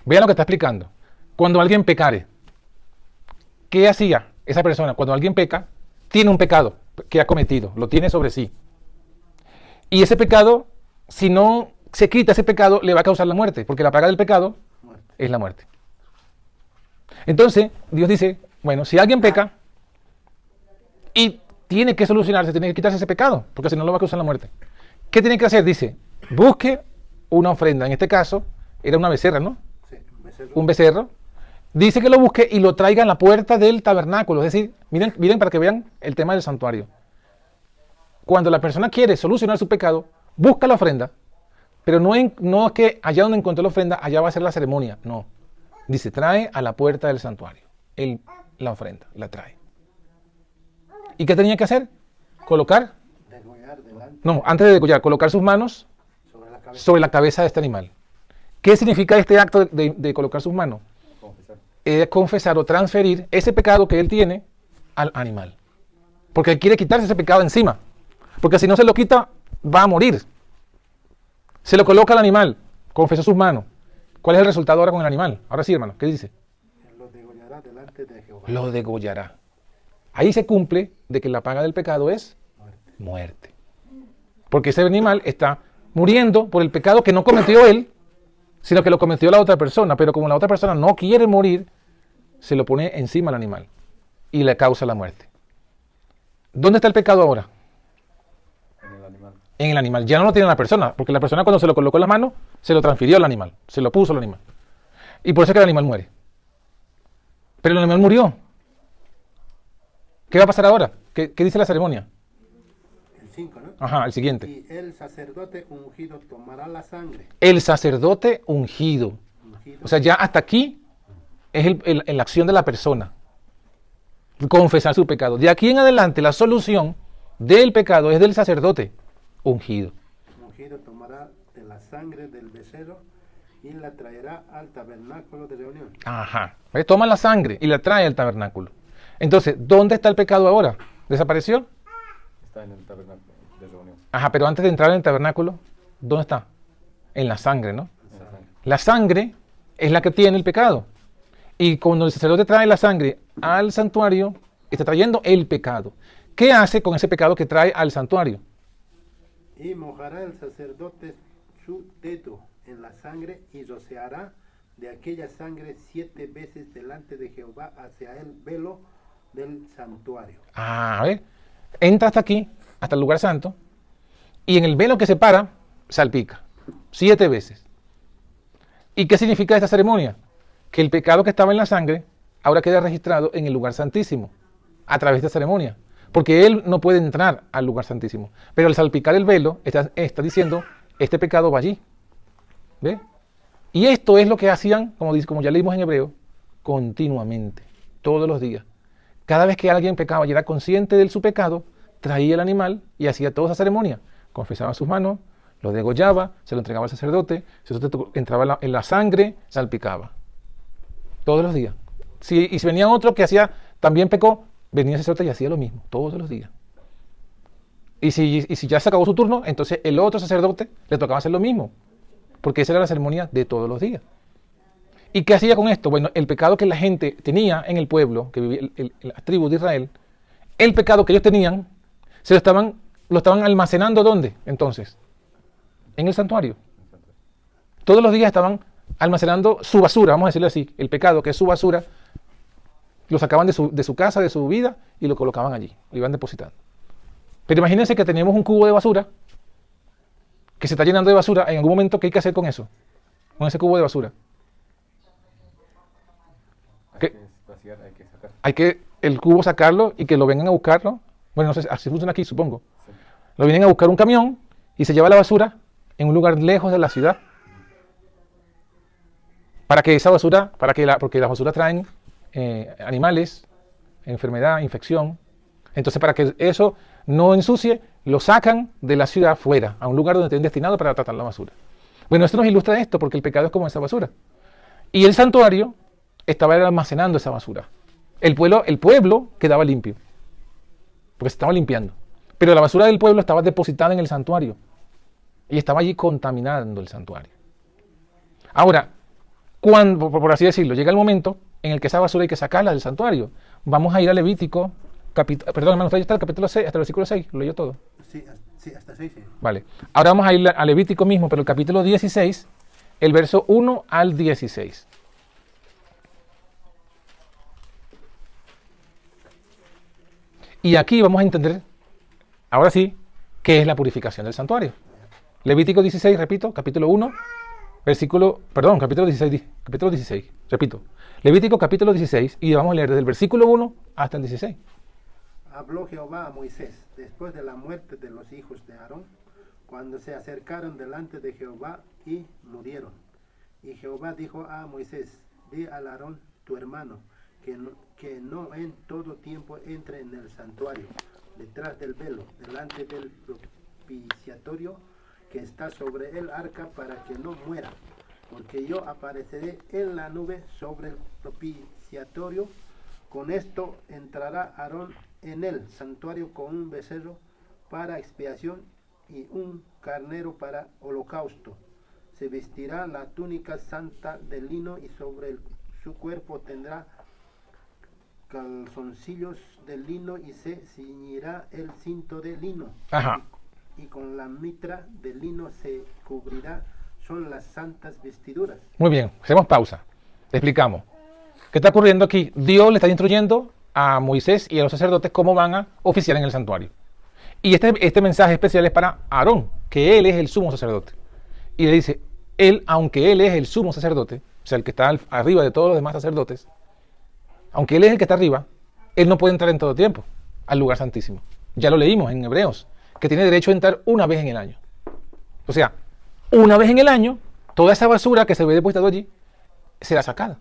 Vean lo que está explicando. Cuando alguien pecare, ¿qué hacía esa persona? Cuando alguien peca, tiene un pecado que ha cometido, lo tiene sobre sí. Y ese pecado, si no se quita ese pecado, le va a causar la muerte, porque la paga del pecado es la muerte. Entonces, Dios dice, bueno, si alguien peca y tiene que solucionarse, tiene que quitarse ese pecado, porque si no lo va a causar la muerte. ¿Qué tiene que hacer? Dice, busque una ofrenda. En este caso, era una becerra, ¿no? Sí, becerro. Un becerro. Dice que lo busque y lo traiga a la puerta del tabernáculo. Es decir, miren para que vean el tema del santuario. Cuando la persona quiere solucionar su pecado, busca la ofrenda, pero no es que allá donde encontró la ofrenda, allá va a ser la ceremonia. No. Dice, trae a la puerta del santuario la ofrenda, la trae. ¿Y qué tenía que hacer? Colocar, Degollar delante no, antes de degollar, colocar sus manos sobre la cabeza de este animal. ¿Qué significa este acto de colocar sus manos? Confesar. Confesar o transferir ese pecado que él tiene al animal. Porque él quiere quitarse ese pecado encima. Porque si no se lo quita, va a morir. Se lo coloca al animal, confesó sus manos. ¿Cuál es el resultado ahora con el animal? Ahora sí, hermano, ¿qué dice? lo degollará delante de Jehová. Lo degollará. Ahí se cumple de que la paga del pecado es muerte. Porque ese animal está muriendo por el pecado que no cometió él, sino que lo cometió la otra persona. Pero como la otra persona no quiere morir, se lo pone encima al animal y le causa la muerte. ¿Dónde está el pecado ahora? En el animal. En el animal. Ya no lo tiene la persona, porque la persona cuando se lo colocó en las manos, se lo transfirió al animal, se lo puso al animal. Y por eso es que el animal muere. Pero el animal murió. ¿Qué va a pasar ahora? ¿Qué dice la ceremonia? El 5, ¿no? Ajá, el siguiente. Y el sacerdote ungido tomará la sangre. El sacerdote ungido. O sea, ya hasta aquí es la acción de la persona. Confesar su pecado. De aquí en adelante, la solución del pecado es del sacerdote ungido. Ungido tomará de la sangre del becerro y la traerá al tabernáculo de reunión. Ajá. ¿Ves? Toma la sangre y la trae al tabernáculo. Entonces, ¿dónde está el pecado ahora? ¿Desapareció? Está en el tabernáculo de reunión. Ajá, pero antes de entrar en el tabernáculo, ¿dónde está? En la sangre, ¿no? En la sangre. La sangre es la que tiene el pecado. Y cuando el sacerdote trae la sangre al santuario, está trayendo el pecado. ¿Qué hace con ese pecado que trae al santuario? Y mojará el sacerdote su dedo en la sangre y rociará de aquella sangre 7 veces delante de Jehová hacia el velo del santuario. A ver, entra hasta aquí, hasta el lugar santo, y en el velo que separa, salpica 7 veces. ¿Y qué significa esta ceremonia? Que el pecado que estaba en la sangre ahora queda registrado en el lugar santísimo a través de esta ceremonia, porque él no puede entrar al lugar santísimo, pero al salpicar el velo está diciendo, este pecado va allí. ¿Ve? Y esto es lo que hacían, como ya leímos en Hebreo, continuamente, todos los días. Cada vez que alguien pecaba y era consciente de su pecado, traía el animal y hacía toda esa ceremonia. Confesaba sus manos, lo degollaba, se lo entregaba al sacerdote, el sacerdote entraba en la sangre, salpicaba. Todos los días. Y si venía otro que también pecó, venía el sacerdote y hacía lo mismo, todos los días. Y si ya se acabó su turno, entonces el otro sacerdote le tocaba hacer lo mismo, porque esa era la ceremonia de todos los días. ¿Y qué hacía con esto? Bueno, el pecado que la gente tenía en el pueblo, que vivía la tribu de Israel, el pecado que ellos tenían, lo estaban almacenando ¿dónde? Entonces, en el santuario. Todos los días estaban almacenando su basura, vamos a decirlo así, el pecado que es su basura, lo sacaban de su casa, de su vida, y lo colocaban allí, lo iban depositando. Pero imagínense que tenemos un cubo de basura, que se está llenando de basura, en algún momento, ¿qué hay que hacer con eso? Con ese cubo de basura. Hay que vaciar, hay que sacar. Hay que el cubo sacarlo y que lo vengan a buscarlo. Bueno, no sé, así funciona aquí, supongo. Sí. Lo vienen a buscar un camión y se lleva la basura en un lugar lejos de la ciudad. Para que esa basura, porque las basuras traen animales, enfermedad, infección. Entonces, para que eso no ensucie, lo sacan de la ciudad fuera, a un lugar donde estén destinados para tratar la basura. Bueno, esto nos ilustra esto, porque el pecado es como esa basura. Y el santuario estaba almacenando esa basura. El pueblo quedaba limpio, porque se estaba limpiando. Pero la basura del pueblo estaba depositada en el santuario y estaba allí contaminando el santuario. Ahora, cuando, por así decirlo, llega el momento en el que esa basura hay que sacarla del santuario. Vamos a ir a Levítico, perdón, hermanos, ahí está el capítulo 6, hasta el versículo 6, lo leyó todo. Sí, hasta 6. Sí. Vale, ahora vamos a ir a Levítico mismo, pero el capítulo 16, el verso 1 al 16. Y aquí vamos a entender, ahora sí, qué es la purificación del santuario. Levítico 16, repito, capítulo 1, capítulo 16, repito. Levítico capítulo 16, y vamos a leer desde el versículo 1 hasta el 16. Habló Jehová a Moisés después de la muerte de los hijos de Aarón, cuando se acercaron delante de Jehová y murieron. Y Jehová dijo a Moisés, di a Aarón tu hermano, que no en todo tiempo entre en el santuario, detrás del velo, delante del propiciatorio que está sobre el arca, para que no muera, porque yo apareceré en la nube sobre el propiciatorio. Con esto entrará Aarón en el santuario con un becerro para expiación y un carnero para holocausto. Se vestirá la túnica santa de lino y sobre su cuerpo tendrá calzoncillos de lino y se ciñirá el cinto de lino. Ajá. Y con la mitra de lino se cubrirá. Son las santas vestiduras. Muy bien, hacemos pausa. Te explicamos. ¿Qué está ocurriendo aquí? Dios le está instruyendo a Moisés y a los sacerdotes cómo van a oficiar en el santuario. Y este mensaje especial es para Aarón, que él es el sumo sacerdote. Y le dice, aunque él es el sumo sacerdote, o sea, el que está arriba de todos los demás sacerdotes, aunque él es el que está arriba, él no puede entrar en todo tiempo al lugar santísimo. Ya lo leímos en Hebreos, que tiene derecho a entrar una vez en el año. O sea, una vez en el año, toda esa basura que se ve depositada allí será sacada.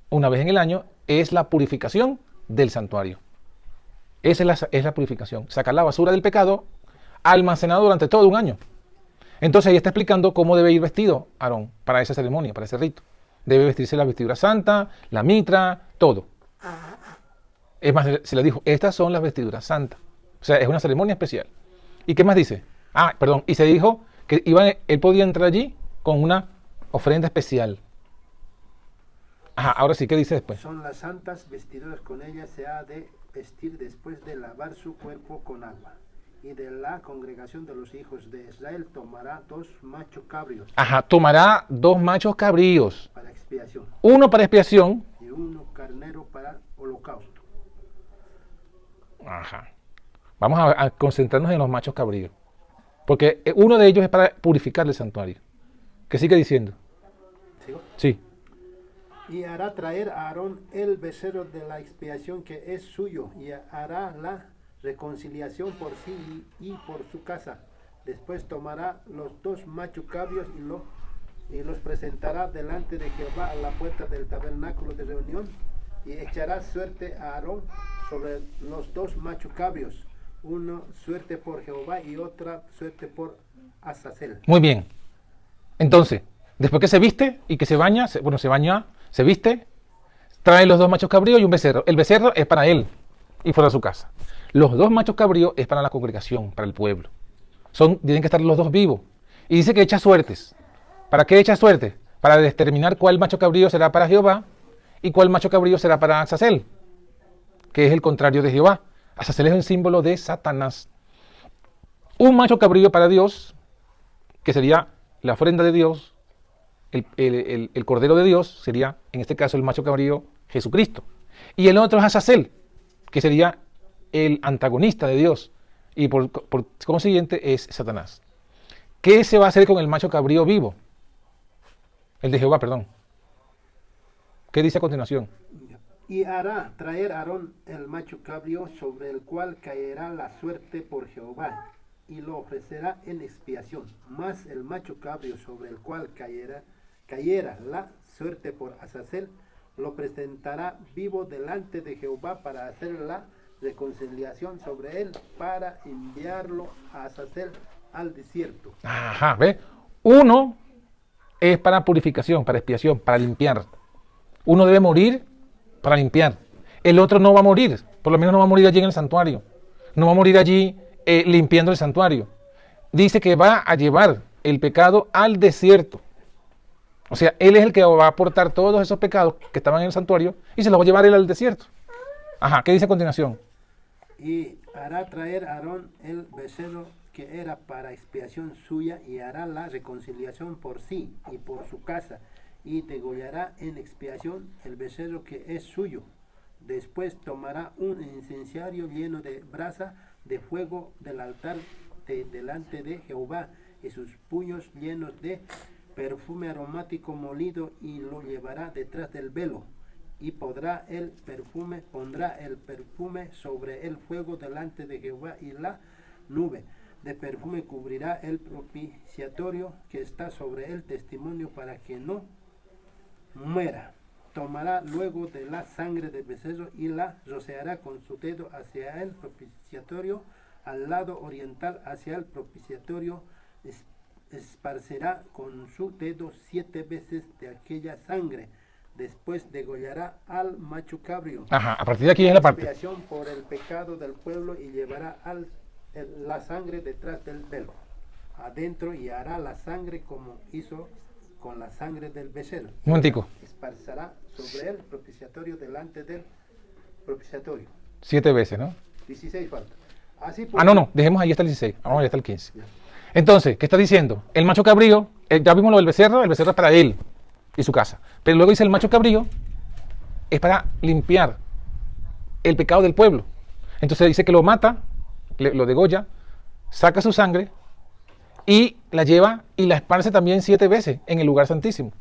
Una vez en el año es la purificación del santuario. Esa es la purificación. Sacar la basura del pecado almacenado durante todo un año. Entonces ahí está explicando cómo debe ir vestido Aarón para esa ceremonia, para ese rito. Debe vestirse la vestidura santa, la mitra, todo. Es más, se le dijo, estas son las vestiduras santas. O sea, es una ceremonia especial. ¿Y qué más dice? Y se dijo que él podía entrar allí con una ofrenda especial. Ajá, ahora sí, ¿qué dice después? Son las santas vestiduras, con ellas se ha de vestir después de lavar su cuerpo con agua. Y de la congregación de los hijos de Israel tomará 2 machos cabrios Ajá, tomará 2 machos cabríos, para expiación uno para expiación. y 1 carnero para holocausto. Ajá. Vamos a concentrarnos en los machos cabríos. Porque uno de ellos es para purificar el santuario. ¿Qué sigue diciendo? ¿Sigo? Sí. Y hará traer a Aarón el becerro de la expiación que es suyo, y hará la reconciliación por sí y por su casa. Después tomará los 2 machos cabrios y los presentará delante de Jehová a la puerta del tabernáculo de reunión, y echará suerte a Aarón sobre los 2 machos cabrios, uno suerte por Jehová y otra suerte por Azazel. Muy bien. Entonces, después que se viste y que se baña, se baña, se viste, trae los 2 machos cabríos y un becerro. El becerro es para él y para su casa. Los 2 machos cabríos es para la congregación, para el pueblo. Tienen que estar los 2 vivos. Y dice que echa suertes. ¿Para qué echa suertes? Para determinar cuál macho cabrío será para Jehová y cuál macho cabrío será para Azazel, que es el contrario de Jehová. Azazel es el símbolo de Satanás. Un macho cabrío para Dios, que sería la ofrenda de Dios, el cordero de Dios, sería en este caso el macho cabrío Jesucristo. Y el otro es Azazel, que sería el antagonista de Dios, y por consiguiente es Satanás. ¿Qué se va a hacer con el macho cabrío vivo? El de Jehová, perdón. ¿Qué dice a continuación? Y hará traer a Aarón el macho cabrío sobre el cual caerá la suerte por Jehová, y lo ofrecerá en expiación. Mas el macho cabrío sobre el cual cayera la suerte por Azazel, lo presentará vivo delante de Jehová para hacer la reconciliación sobre él, para enviarlo a Azazel al desierto. Ajá, ¿ve? Uno es para purificación, para expiación, para limpiar. Uno debe morir para limpiar. El otro no va a morir, por lo menos no va a morir allí en el santuario. No va a morir allí limpiando el santuario. Dice que va a llevar el pecado al desierto. O sea, él es el que va a aportar todos esos pecados que estaban en el santuario y se los va a llevar él al desierto. Ajá, ¿qué dice a continuación? Y hará traer a Aarón el becerro que era para expiación suya, y hará la reconciliación por sí y por su casa, y degollará en expiación el becerro que es suyo. Después tomará un incensario lleno de brasa de fuego del altar delante de Jehová, y sus puños llenos de perfume aromático molido, y lo llevará detrás del velo. Y pondrá el perfume sobre el fuego delante de Jehová, y la nube de perfume cubrirá el propiciatorio que está sobre el testimonio, para que no muera. Tomará luego de la sangre del becerro y la rociará con su dedo hacia el propiciatorio, al lado oriental hacia el propiciatorio. Esparcerá con su dedo 7 veces de aquella sangre. Después degollará al macho cabrío. Ajá, a partir de aquí es la parte. Expiación por el pecado del pueblo, y llevará la sangre detrás del velo adentro, y hará la sangre como hizo con la sangre del becerro. Un momentico. Esparcerá sobre el propiciatorio delante del propiciatorio. 7 veces, ¿no? 16 falta. Así No, dejemos ahí hasta el 16. Vamos allá hasta el 15. Entonces, ¿qué está diciendo? El macho cabrío, ya vimos lo del becerro, el becerro es para él y su casa. Pero luego dice el macho cabrío es para limpiar el pecado del pueblo. Entonces dice que lo mata, lo degolla, saca su sangre y la lleva y la esparce también 7 veces en el lugar santísimo.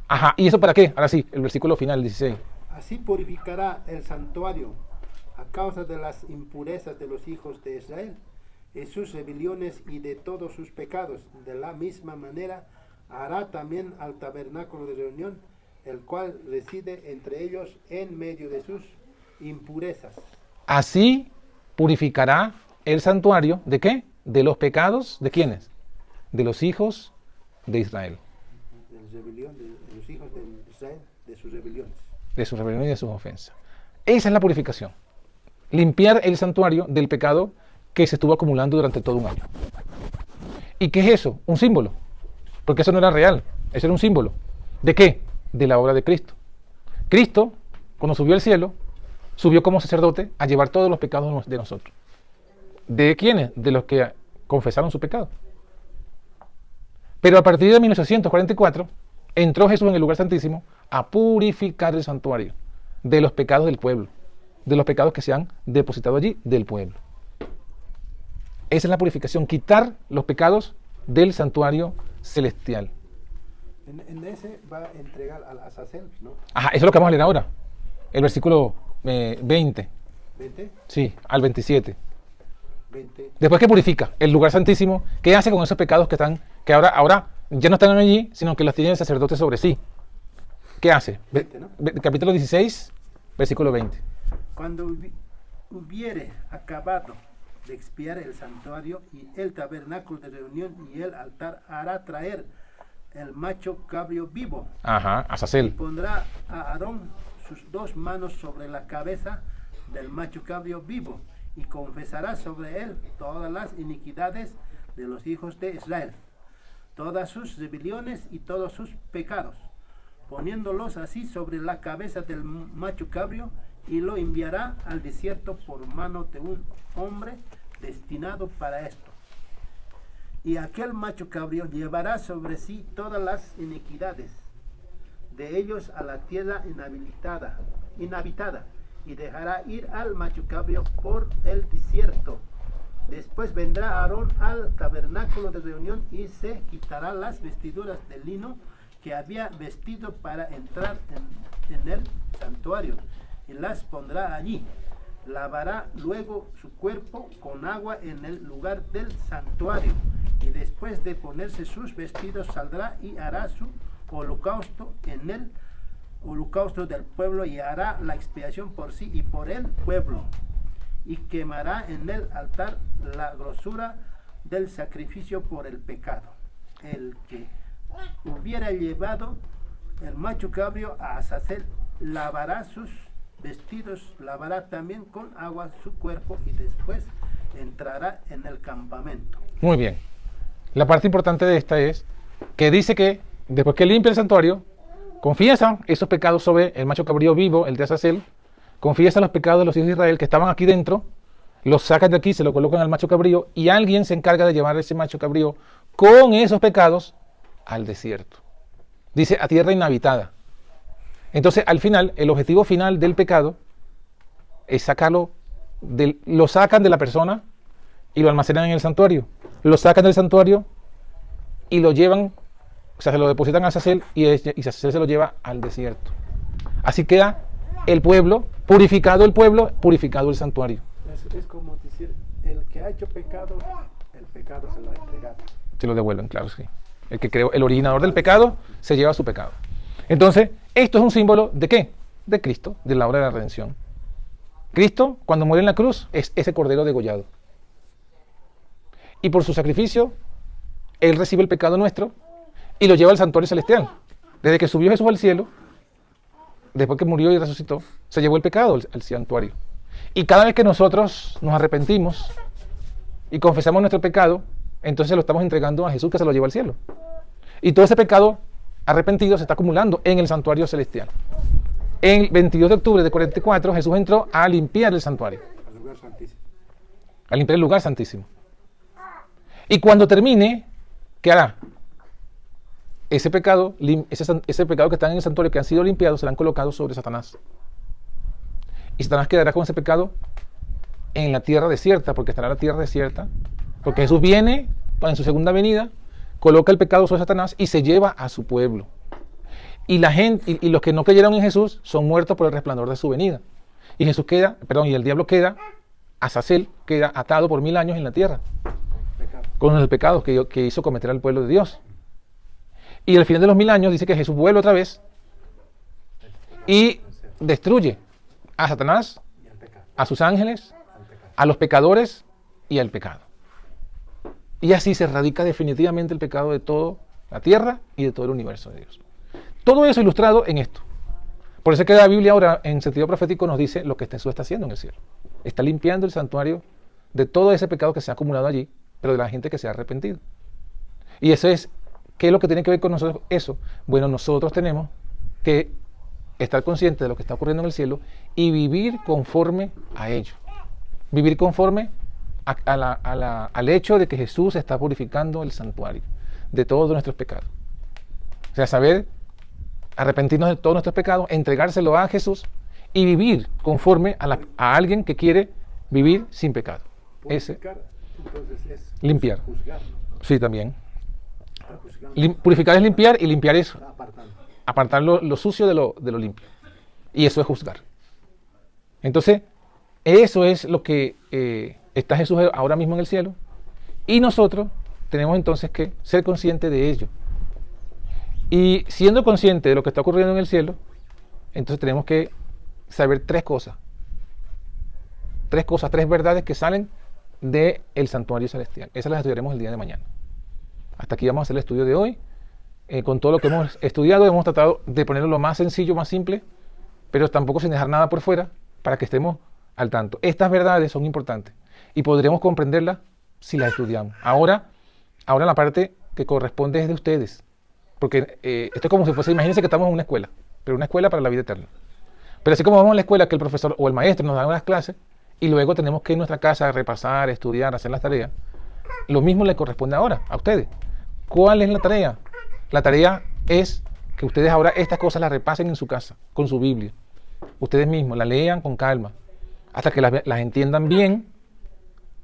Ajá, ¿y eso para qué? Ahora sí, el versículo final, el 16. Así purificará el santuario a causa de las impurezas de los hijos de Israel, y sus rebeliones y de todos sus pecados. De la misma manera hará también al tabernáculo de reunión, el cual reside entre ellos en medio de sus impurezas. Así purificará el santuario, ¿de qué? De los pecados, ¿de quiénes? De los hijos de Israel. De los hijos de Israel, de sus rebeliones. De sus rebeliones y de sus ofensas. Esa es la purificación. Limpiar el santuario del pecado que se estuvo acumulando durante todo un año. ¿Y qué es eso? Un símbolo. Porque eso no era real. Eso era un símbolo. ¿De qué? de la obra de Cristo. Cristo, cuando subió al cielo, subió como sacerdote a llevar todos los pecados de nosotros. ¿De quiénes? De los que confesaron su pecado. Pero a partir de 1844, entró Jesús en el lugar santísimo a purificar el santuario de los pecados del pueblo, de los pecados que se han depositado allí del pueblo. Esa es la purificación, quitar los pecados del santuario celestial. En ese va a entregar al Azazel, ¿no? Ajá, eso es lo que vamos a leer ahora. El versículo 20. ¿20? Sí, al 27. 20. Después que purifica el lugar santísimo, ¿qué hace con esos pecados que ahora ya no están allí, sino que los tiene el sacerdote sobre sí? ¿Qué hace? 20, ¿no? Capítulo 16, versículo 20. Cuando hubiere acabado de expiar el santuario y el tabernáculo de reunión y el altar, hará traer el macho cabrío vivo. Ajá, Y Azazel. pondrá a Aarón sus dos manos sobre la cabeza del macho cabrío vivo y confesará sobre él todas las iniquidades de los hijos de Israel, todas sus rebeliones y todos sus pecados, poniéndolos así sobre la cabeza del macho cabrío, y lo enviará al desierto por mano de un hombre destinado para esto. Y aquel macho cabrío llevará sobre sí todas las iniquidades de ellos a la tierra inhabitada, y dejará ir al macho cabrío por el desierto. Después vendrá Aarón al tabernáculo de reunión y se quitará las vestiduras de lino que había vestido para entrar en el santuario, y las pondrá allí. Lavará luego su cuerpo con agua en el lugar del santuario, y después de ponerse sus vestidos saldrá y hará su holocausto en el holocausto del pueblo, y hará la expiación por sí y por el pueblo, y quemará en el altar la grosura del sacrificio por el pecado. El que hubiera llevado el macho cabrío a Azazel lavará sus vestidos, lavará también con agua su cuerpo, y después entrará en el campamento. Muy bien. La parte importante de esta es que dice que después que limpia el santuario, confiesa esos pecados sobre el macho cabrío vivo, el de Azazel, confiesa los pecados de los hijos de Israel que estaban aquí dentro, los sacan de aquí, se lo colocan al macho cabrío, y alguien se encarga de llevar ese macho cabrío con esos pecados al desierto. Dice, a tierra inhabitada. Entonces, al final, el objetivo final del pecado es sacarlo, lo sacan de la persona y lo almacenan en el santuario. Lo sacan del santuario y lo llevan, o sea, se lo depositan a Azazel, y Azazel se lo lleva al desierto. Así queda el pueblo, purificado el santuario. Es como decir, el que ha hecho pecado, el pecado se lo ha entregado. Se lo devuelven, claro, sí. El que creó, el originador del pecado, se lleva su pecado. Entonces, esto es un símbolo ¿de qué? De Cristo, de la obra de la redención. Cristo, cuando muere en la cruz, es ese cordero degollado. Y por su sacrificio, Él recibe el pecado nuestro y lo lleva al santuario celestial. Desde que subió Jesús al cielo, después que murió y resucitó, se llevó el pecado al santuario. Y cada vez que nosotros nos arrepentimos y confesamos nuestro pecado, entonces lo estamos entregando a Jesús, que se lo lleva al cielo. Y todo ese pecado arrepentido se está acumulando en el santuario celestial. El 22 de octubre de 44, Jesús entró a limpiar el santuario. Al lugar santísimo. A limpiar el lugar santísimo. Y cuando termine, ¿qué hará? Ese pecado que está en el santuario, que han sido limpiados, serán colocados sobre Satanás. Y Satanás quedará con ese pecado en la tierra desierta, porque estará la tierra desierta. Porque Jesús viene en su segunda venida, coloca el pecado sobre Satanás y se lleva a su pueblo. Y la gente, y los que no creyeron en Jesús son muertos por el resplandor de su venida. Y Jesús y el diablo queda, Azazel queda atado por 1000 años en la tierra. Pecado. Con los pecados que hizo cometer al pueblo de Dios. Y al final de los 1000 años dice que Jesús vuelve otra vez y destruye a Satanás, Y el pecado. a sus ángeles, Al pecado. a los pecadores y al pecado. Y así se erradica definitivamente el pecado de toda la tierra y de todo el universo de Dios. Todo eso ilustrado en esto. Por eso es que la Biblia ahora, en sentido profético, nos dice lo que Jesús está haciendo en el cielo. Está limpiando el santuario de todo ese pecado que se ha acumulado allí, pero de la gente que se ha arrepentido. Y eso es, ¿qué es lo que tiene que ver con nosotros eso? Bueno, nosotros tenemos que estar consciente de lo que está ocurriendo en el cielo y vivir conforme a ello. Vivir conforme al hecho de que Jesús está purificando el santuario de todos nuestros pecados. O sea, saber arrepentirnos de todos nuestros pecados, entregárselo a Jesús y vivir conforme a alguien que quiere vivir sin pecado. Purificar, entonces es limpiar. Juzgar, ¿no? Sí, también. Está juzgando, Purificar es limpiar y limpiar es está apartando. apartar lo sucio de lo limpio. Y eso es juzgar. Entonces, eso es lo que está Jesús ahora mismo en el cielo. Y nosotros tenemos entonces que ser conscientes de ello. Y siendo conscientes de lo que está ocurriendo en el cielo, entonces tenemos que saber tres cosas, tres verdades que salen del santuario celestial. Esas las estudiaremos el día de mañana. Hasta aquí vamos a hacer el estudio de hoy. Con todo lo que hemos estudiado, hemos tratado de ponerlo lo más sencillo, más simple, pero tampoco sin dejar nada por fuera, para que estemos al tanto. Estas verdades son importantes y podremos comprenderlas si las estudiamos. Ahora la parte que corresponde es de ustedes, porque esto es como si fuese, imagínense que estamos en una escuela, pero una escuela para la vida eterna. Pero así como vamos a la escuela, que el profesor o el maestro nos da unas clases y luego tenemos que ir a nuestra casa a repasar, estudiar, hacer las tareas, lo mismo le corresponde ahora a ustedes. ¿Cuál es la tarea? La tarea es que ustedes ahora estas cosas las repasen en su casa, con su Biblia. Ustedes mismos la lean con calma, hasta que las entiendan bien.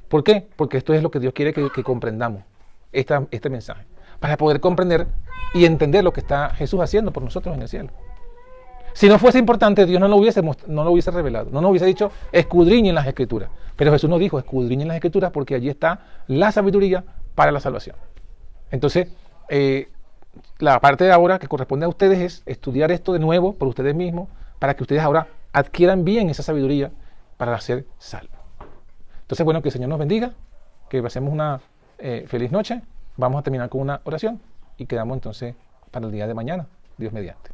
¿Por qué? Porque esto es lo que Dios quiere que comprendamos, este mensaje, para poder comprender y entender lo que está Jesús haciendo por nosotros en el cielo. Si no fuese importante, Dios no lo hubiese revelado, no nos hubiese dicho escudriñen las Escrituras. Pero Jesús nos dijo escudriñen las Escrituras porque allí está la sabiduría para la salvación. Entonces, la parte de ahora que corresponde a ustedes es estudiar esto de nuevo por ustedes mismos, para que ustedes ahora adquieran bien esa sabiduría para ser salvos. Entonces, bueno, que el Señor nos bendiga, que pasemos una feliz noche. Vamos a terminar con una oración y quedamos entonces para el día de mañana, Dios mediante.